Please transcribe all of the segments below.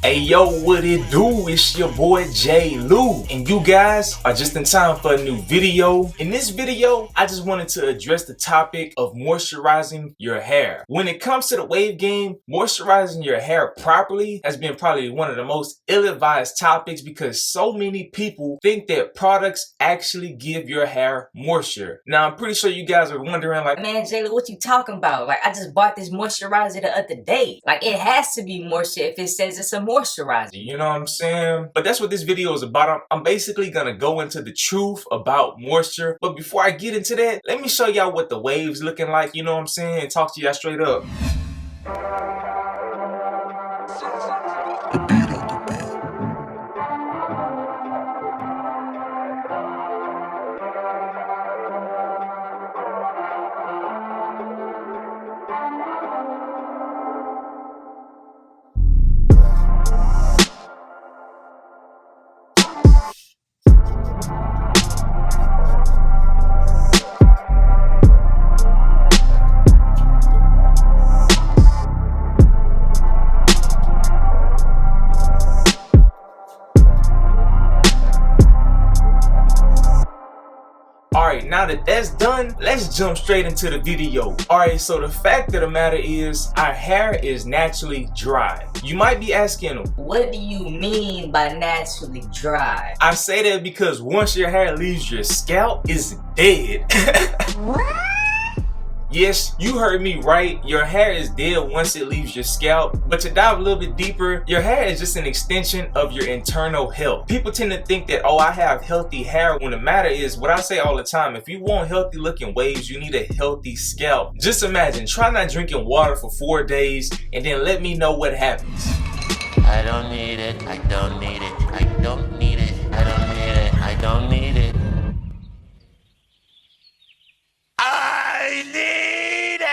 Hey yo, what it do? It's your boy J Lou, and you guys are just in time for a new video. In this video, I just wanted to address the topic of moisturizing your hair. When it comes to the wave game, moisturizing your hair properly has been probably one of the most ill-advised topics because so many people think that products actually give your hair moisture. Now, I'm pretty sure you guys are wondering like, man, J Lou, what you talking about? Like, I just bought this moisturizer the other day. Like, it has to be moisture if it says it's a moisturizer. You know what I'm saying? But that's what this video is about. I'm basically gonna go into the truth about moisture. But before I get into that, let me show y'all what the wave's looking like, you know what I'm saying? And talk to y'all straight up. Abid on the beat. Alright, now that that's done, let's jump straight into the video. Alright, so the fact of the matter is, our hair is naturally dry. You might be asking, what do you mean by naturally dry? I say that because once your hair leaves your scalp, it's dead. Yes, you heard me right. Your hair is dead once it leaves your scalp. But to dive a little bit deeper, your hair is just an extension of your internal health. People tend to think that, oh, I have healthy hair, when the matter is, what I say all the time, if you want healthy looking waves, you need a healthy scalp. Just imagine, try not drinking water for 4 days and then let me know what happens. I don't need it, I don't need it, I don't need it, I don't need it, I don't need it. I need it!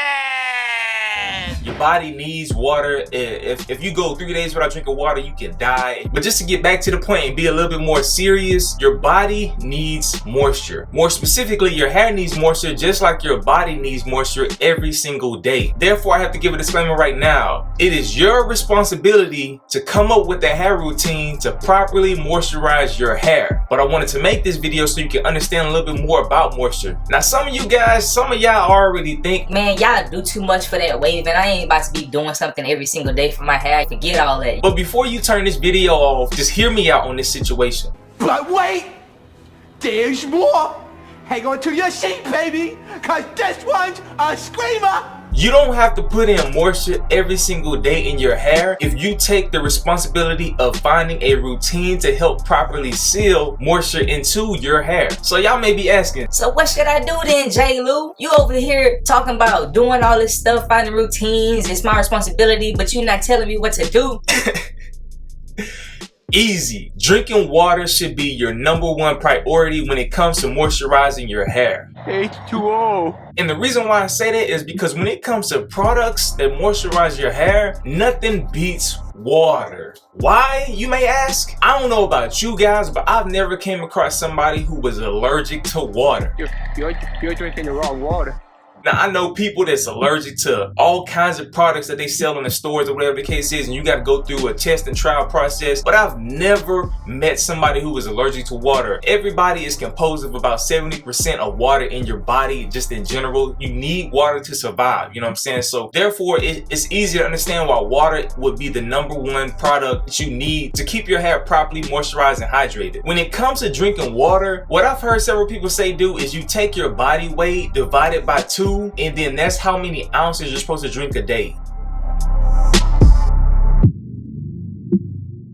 Your body needs water. If you go 3 days without drinking water, you can die. But just to get back to the point and be a little bit more serious, your body needs moisture. More specifically, your hair needs moisture just like your body needs moisture every single day. Therefore, I have to give a disclaimer right now. It is your responsibility to come up with a hair routine to properly moisturize your hair. But I wanted to make this video so you can understand a little bit more about moisture. Now, some of you guys, some of y'all already think, man, y'all do too much for that wave, and I ain't about to be doing something every single day for my hair. Forget all that. But before you turn this video off, just hear me out on this situation. But wait, there's more. Hang on to your seat, baby, cause this one's a screamer. You don't have to put in moisture every single day in your hair if you take the responsibility of finding a routine to help properly seal moisture into your hair. So y'all may be asking, so what should I do then, J Lou? You over here talking about doing all this stuff, finding routines, it's my responsibility, but you're not telling me what to do. Easy. Drinking water should be your #1 priority when it comes to moisturizing your hair. H2O. And the reason why I say that is because when it comes to products that moisturize your hair, nothing beats water. Why, you may ask? I don't know about you guys, but I've never came across somebody who was allergic to water. You're drinking the wrong water. Now, I know people that's allergic to all kinds of products that they sell in the stores or whatever the case is, and you got to go through a test and trial process, but I've never met somebody who was allergic to water. Everybody is composed of about 70% of water in your body, just in general. You need water to survive, you know what I'm saying? So therefore, it's easy to understand why water would be the #1 product that you need to keep your hair properly moisturized and hydrated. When it comes to drinking water, what I've heard several people say do is you take your body weight, divide it by 2, and then that's how many ounces you're supposed to drink a day.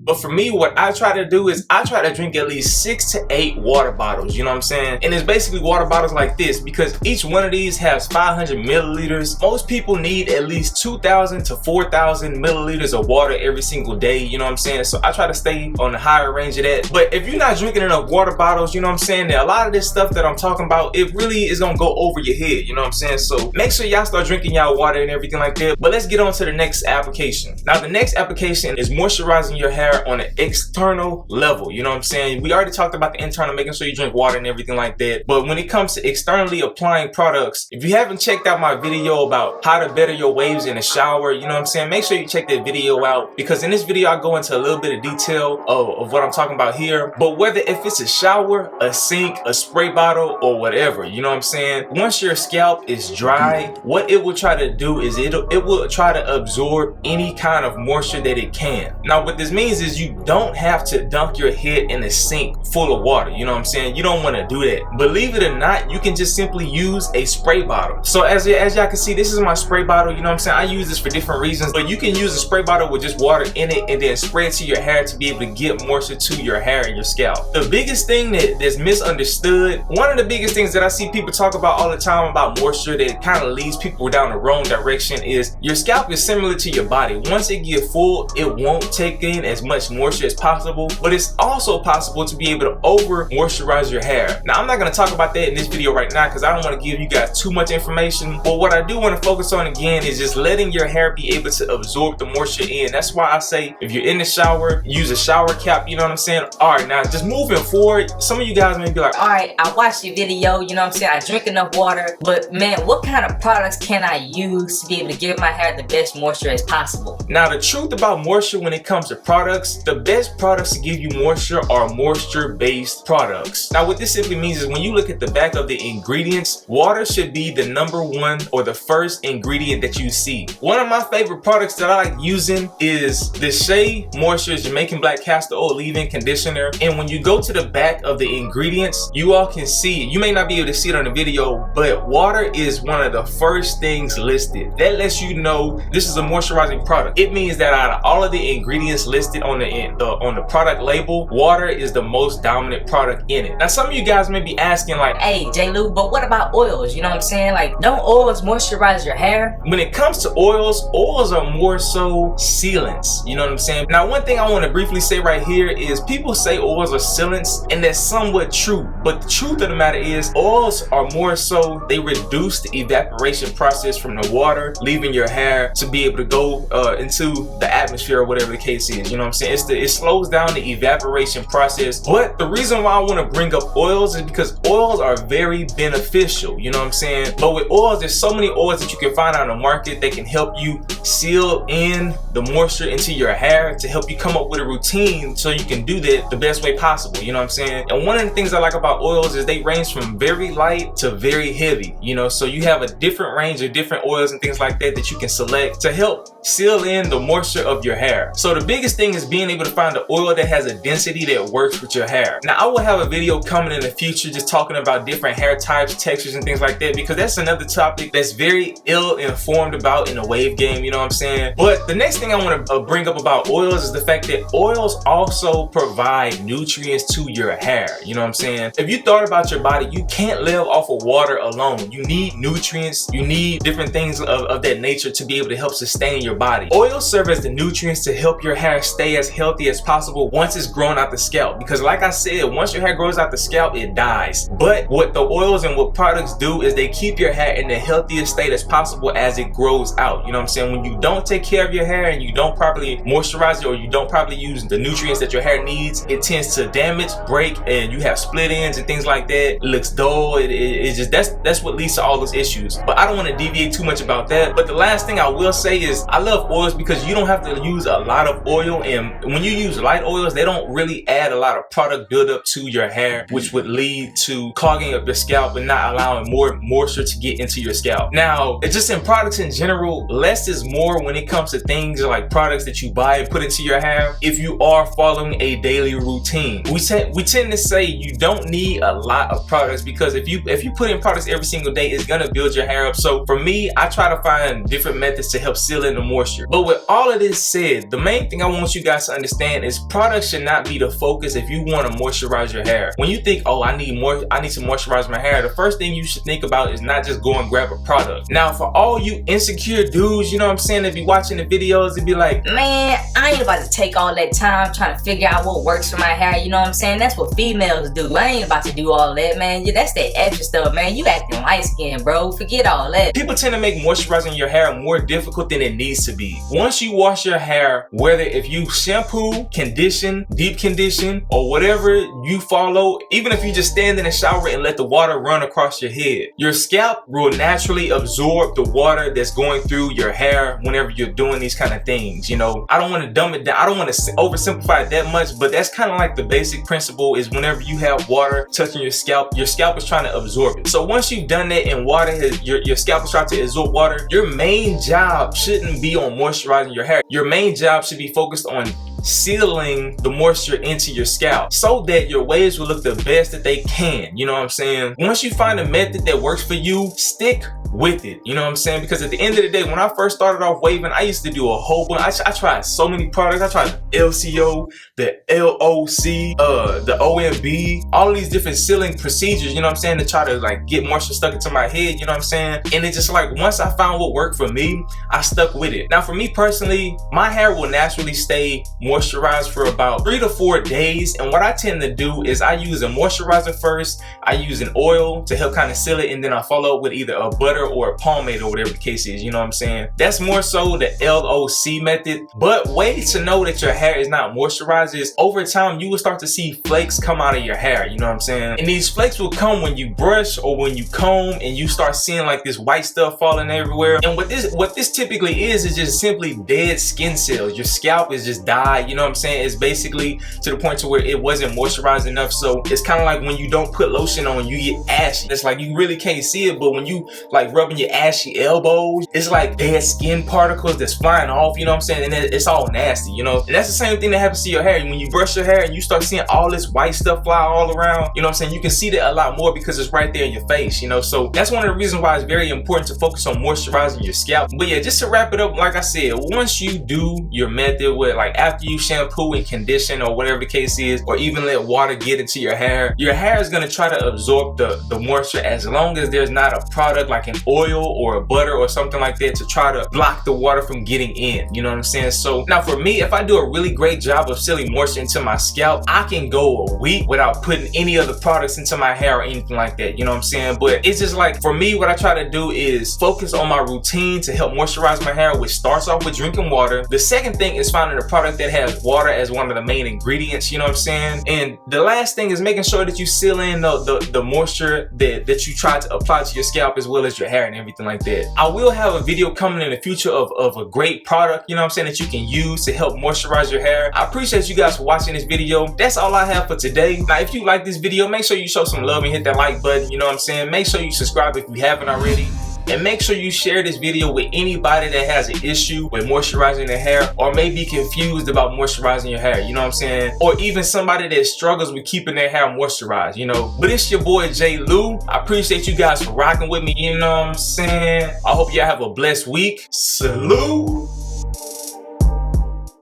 But for me, what I try to do is I try to drink at least 6 to 8 water bottles, you know what I'm saying? And it's basically water bottles like this because each one of these has 500 milliliters. Most people need at least 2,000 to 4,000 milliliters of water every single day, you know what I'm saying? So I try to stay on the higher range of that. But if you're not drinking enough water bottles, you know what I'm saying, that a lot of this stuff that I'm talking about, it really is gonna go over your head, you know what I'm saying? So make sure y'all start drinking y'all water and everything like that. But let's get on to the next application. Now, the next application is moisturizing your hair hair on an external level. You know what I'm saying? We already talked about the internal, making sure you drink water and everything like that. But when it comes to externally applying products, if you haven't checked out my video about how to better your waves in the shower, you know what I'm saying, make sure you check that video out, because in this video I go into a little bit of detail of what I'm talking about here. But whether if it's a shower, a sink, a spray bottle, or whatever, you know what I'm saying, once your scalp is dry, what it will try to do is it will try to absorb any kind of moisture that it can. Now what this means is you don't have to dunk your head in a sink full of water, you know what I'm saying? You don't want to do that. Believe it or not, you can just simply use a spray bottle. So as y'all can see, this is my spray bottle, you know what I'm saying? I use this for different reasons, but you can use a spray bottle with just water in it and then spray it to your hair to be able to get moisture to your hair and your scalp. The biggest thing that's misunderstood, one of the biggest things that I see people talk about all the time about moisture that kind of leads people down the wrong direction, is your scalp is similar to your body. Once it gets full, it won't take in as much moisture as possible, but it's also possible to be able to over moisturize your hair. Now I'm not going to talk about that in this video right now because I don't want to give you guys too much information, but what I do want to focus on again is just letting your hair be able to absorb the moisture in. That's why I say if you're in the shower, use a shower cap, you know what I'm saying? Alright, now just moving forward, some of you guys may be like, alright, I watched your video, you know what I'm saying, I drink enough water, but man, what kind of products can I use to be able to give my hair the best moisture as possible? Now the truth about moisture when it comes to products, the best products to give you moisture are moisture based products. Now what this simply means is when you look at the back of the ingredients, water should be the #1 or the first ingredient that you see. One of my favorite products that I like using is the Shea Moisture Jamaican Black Castor Oil Leave-In Conditioner, and when you go to the back of the ingredients, you all can see, you may not be able to see it on the video, but water is one of the first things listed. That lets you know this is a moisturizing product. It means that out of all of the ingredients listed on the product label, water is the most dominant product in it. Now some of you guys may be asking like, hey J. Lou, but what about oils? You know what I'm saying? Like, don't oils moisturize your hair? When it comes to oils are more so sealants, you know what I'm saying? Now one thing I want to briefly say right here is people say oils are sealants, and that's somewhat true, but the truth of the matter is oils are more so, they reduce the evaporation process from the water leaving your hair to be able to go into the atmosphere or whatever the case is, you know what I'm saying? It slows down the evaporation process. But the reason why I want to bring up oils is because oils are very beneficial, you know what I'm saying? But with oils, there's so many oils that you can find on the market that can help you seal in the moisture into your hair to help you come up with a routine so you can do that the best way possible, you know what I'm saying? And one of the things I like about oils is they range from very light to very heavy, you know, so you have a different range of different oils and things like that that you can select to help seal in the moisture of your hair. So the biggest thing is being able to find an oil that has a density that works with your hair. Now I will have a video coming in the future just talking about different hair types, textures, and things like that, because that's another topic that's very ill-informed about in the wave game, you know what I'm saying? But the next thing I want to bring up about oils is the fact that oils also provide nutrients to your hair, you know what I'm saying? If you thought about your body, you can't live off of water alone. You need nutrients, you need different things of that nature to be able to help sustain your body. Oils serve as the nutrients to help your hair stay as healthy as possible once it's grown out the scalp, because like I said, once your hair grows out the scalp, it dies. But what the oils and what products do is they keep your hair in the healthiest state as possible as it grows out, you know what I'm saying? When you don't take care of your hair and you don't properly moisturize it, or you don't properly use the nutrients that your hair needs, it tends to damage, break, and you have split ends and things like that. It looks dull. It's just that's what leads to all those issues. But I don't want to deviate too much about that. But the last thing I will say is I love oils because you don't have to use a lot of oil, and when you use light oils, they don't really add a lot of product buildup to your hair, which would lead to clogging up your scalp and not allowing more moisture to get into your scalp. Now, it's just in products in general, less is more when it comes to things like products that you buy and put into your hair if you are following a daily routine. We tend to say you don't need a lot of products, because if you put in products every single day, it's gonna build your hair up. So for me, I try to find different methods to help seal in the moisture. But with all of this said, the main thing I want you guys to understand is products should not be the focus if you want to moisturize your hair. When you think, oh, I need to moisturize my hair, the first thing you should think about is not just go and grab a product. Now for all you insecure dudes, you know what I'm saying, that be watching the videos and be like, man, I ain't about to take all that time trying to figure out what works for my hair, you know what I'm saying? That's what females do. I ain't about to do all that, man. Yeah, that's that extra stuff, man. You acting light skinned, bro. Forget all that. People tend to make moisturizing your hair more difficult than it needs to be. Once you wash your hair, whether if you shampoo, condition, deep condition, or whatever you follow, even if you just stand in the shower and let the water run across your head, your scalp will naturally absorb the water that's going through your hair whenever you're doing these kind of things. You know, I don't want to dumb it down. I don't want to oversimplify it that much, but that's kind of like the basic principle is whenever you have water touching your scalp is trying to absorb it. So once you've done that and water has, your scalp is trying to absorb water, your main job shouldn't be on moisturizing your hair. Your main job should be focused on sealing the moisture into your scalp so that your waves will look the best that they can. You know what I'm saying? Once you find a method that works for you, stick with it. You know what I'm saying? Because at the end of the day, when I first started off waving, I used to do a whole bunch. I tried so many products. I tried the LCO, the LOC, the OMB, all these different sealing procedures, you know what I'm saying, to try to like get moisture stuck into my head, you know what I'm saying? And it's just like, once I found what worked for me, I stuck with it. Now for me personally, my hair will naturally stay moisturized for about 3 to 4 days. And what I tend to do is I use a moisturizer first, I use an oil to help kind of seal it, and then I follow up with either a butter or a pomade or whatever the case is, you know what I'm saying? That's more so the LOC method. But ways to know that your hair is not moisturized is over time you will start to see flakes come out of your hair, you know what I'm saying? And these flakes will come when you brush or when you comb, and you start seeing like this white stuff falling everywhere. And what this typically is just simply dead skin cells. Your scalp is just died, you know what I'm saying? It's basically to the point to where it wasn't moisturized enough. So it's kind of like when you don't put lotion on, you get ashy. It's like you really can't see it, but when you like rubbing your ashy elbows, it's like dead skin particles that's flying off, you know what I'm saying? And it's all nasty, you know? And that's the same thing that happens to your hair. When you brush your hair and you start seeing all this white stuff fly all around, you know what I'm saying? You can see that a lot more because it's right there in your face, you know? So that's one of the reasons why it's very important to focus on moisturizing your scalp. But yeah, just to wrap it up, like I said, once you do your method with like after you shampoo and condition or whatever the case is, or even let water get into your hair is going to try to absorb the moisture, as long as there's not a product like an oil or a butter or something like that to try to block the water from getting in, you know what I'm saying? So now for me, if I do a really great job of sealing moisture into my scalp, I can go a week without putting any other products into my hair or anything like that, you know what I'm saying? But it's just like, for me, what I try to do is focus on my routine to help moisturize my hair, which starts off with drinking water. The second thing is finding a product that has water as one of the main ingredients, you know what I'm saying? And the last thing is making sure that you seal in the moisture that you try to apply to your scalp as well as your hair and everything like that. I will have a video coming in the future of a great product, you know what I'm saying, that you can use to help moisturize your hair. I appreciate you guys for watching this video. That's all I have for today. Now, if you like this video, make sure you show some love and hit that like button, you know what I'm saying? Make sure you subscribe if you haven't already. And make sure you share this video with anybody that has an issue with moisturizing their hair, or may be confused about moisturizing your hair, you know what I'm saying? Or even somebody that struggles with keeping their hair moisturized, you know? But it's your boy J. Lou. I appreciate you guys for rocking with me, you know what I'm saying? I hope y'all have a blessed week. Salute!